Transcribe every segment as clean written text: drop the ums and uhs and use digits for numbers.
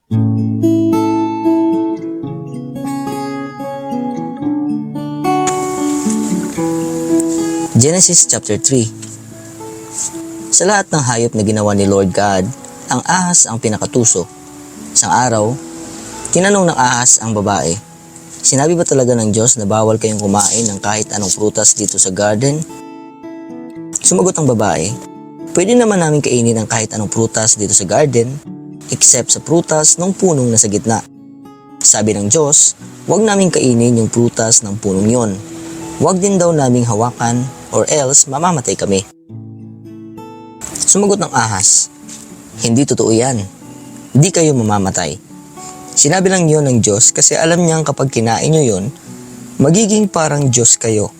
Genesis chapter 3. Sa lahat ng hayop na ginawa ni Lord God, ang ahas ang pinakatuso. Isang araw, tinanong ng ahas ang babae, "Sinabi ba talaga ng Diyos na bawal kayong kumain ng kahit anong prutas dito sa garden?" Sumagot ang babae, "Pwede naman namin kainin ang kahit anong prutas dito sa garden, except sa prutas ng punong nasa gitna. Sabi ng Diyos, huwag namin kainin yung prutas ng punong yon. Huwag din daw naming hawakan or else mamamatay kami." Sumagot ng ahas, "Hindi totoo yan. Di kayo mamamatay. Sinabi lang yon ng Diyos kasi alam niyang kapag kinain nyo yon, magiging parang Diyos kayo.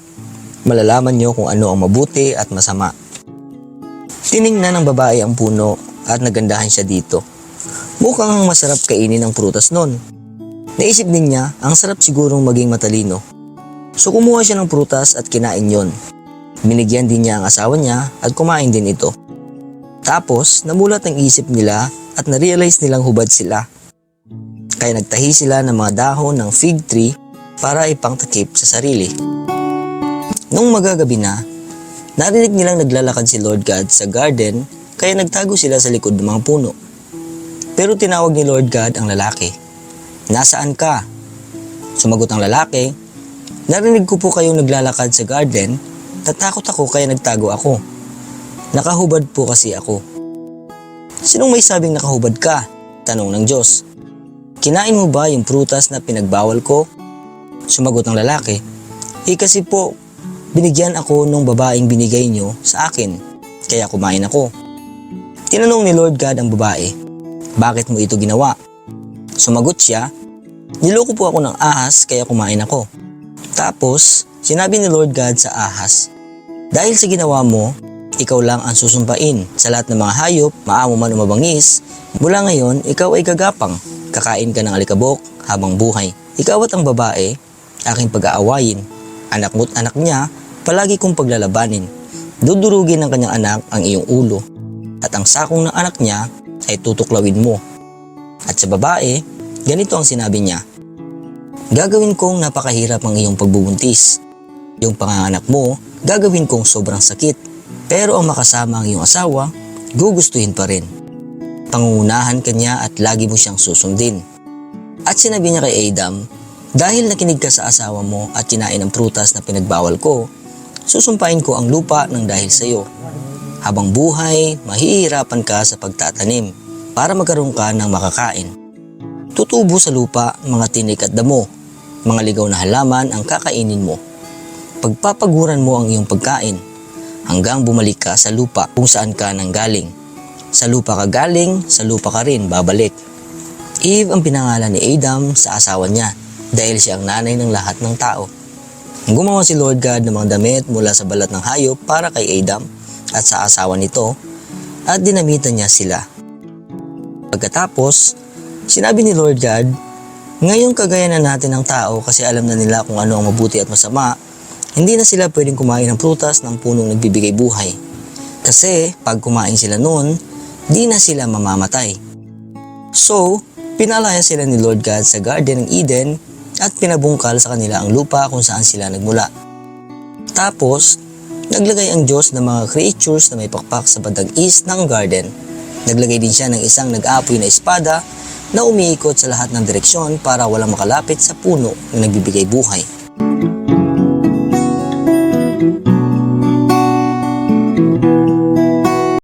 Malalaman nyo kung ano ang mabuti at masama." Tiningnan ng babae ang puno at nagandahan siya dito. Mukhang masarap kainin ang prutas nun. Naisip din niya, ang sarap sigurong maging matalino. So kumuha siya ng prutas at kinain yon. Binigyan din niya ang asawa niya at kumain din ito. Tapos namulat ang isip nila at na-realize nilang hubad sila. Kaya nagtahi sila ng mga dahon ng fig tree para ipangtakip sa sarili. Nung magagabi na, narinig nilang naglalakad si Lord God sa garden kaya nagtago sila sa likod ng mga puno. Pero tinawag ni Lord God ang lalaki. "Nasaan ka?" Sumagot ang lalaki, "Narinig ko po kayong naglalakad sa garden, natakot ako kaya nagtago ako. Nakahubad po kasi ako." "Sinong may sabing nakahubad ka?" tanong ng Diyos. "Kinain mo ba yung prutas na pinagbawal ko?" Sumagot ang lalaki, kasi po, binigyan ako nung babaeng binigay nyo sa akin, kaya kumain ako." Tinanong ni Lord God ang babae, "Bakit mo ito ginawa?" Sumagot siya, "Niloko po ako ng ahas kaya kumain ako." Tapos, sinabi ni Lord God sa ahas, "Dahil sa ginawa mo, ikaw lang ang susumpain sa lahat ng mga hayop, maamo man o mabangis. Mula ngayon, ikaw ay gagapang. Kakain ka ng alikabok habang buhay. Ikaw at ang babae, aking pag-aawayin. Anak mo't anak niya, palagi kong paglalabanin. Dudurugin ng kanyang anak ang iyong ulo. At ang sakong ng anak niya ay tutuklawin mo." At sa babae, ganito ang sinabi niya, "Gagawin kong napakahirap ang iyong pagbubuntis. Yung panganganak mo, gagawin kong sobrang sakit. Pero ang makasama ang iyong asawa, gugustuhin pa rin. Pangungunahan ka niya at lagi mo siyang susundin." At sinabi niya kay Adam, "Dahil nakinig ka sa asawa mo at kinain ang prutas na pinagbawal ko, susumpain ko ang lupa ng dahil sa iyo. Habang buhay, mahihirapan ka sa pagtatanim para magkaroon ka ng makakain. Tutubo sa lupa mga tinik at damo, mga ligaw na halaman ang kakainin mo. Pagpapaguran mo ang iyong pagkain hanggang bumalik ka sa lupa kung saan ka nanggaling. Sa lupa ka galing, sa lupa ka rin babalik." Eve ang pinangalan ni Adam sa asawa niya dahil siya ang nanay ng lahat ng tao. Gumawa si Lord God ng mga damit mula sa balat ng hayop para kay Adam at sa asawa nito at dinamitan niya sila. Pagkatapos, sinabi ni Lord God, "Ngayong kagaya na natin ng tao kasi alam na nila kung ano ang mabuti at masama, hindi na sila pwedeng kumain ng prutas ng punong nagbibigay buhay. Kasi pag kumain sila noon, di na sila mamamatay." So, pinalaya sila ni Lord God sa Garden ng Eden at pinabungkal sa kanila ang lupa kung saan sila nagmula. Tapos, naglagay ang Diyos ng mga creatures na may pakpak sa bandang east ng garden. Naglagay din siya ng isang nag-aapoy na espada na umiikot sa lahat ng direksyon para walang makalapit sa puno na nagbibigay buhay.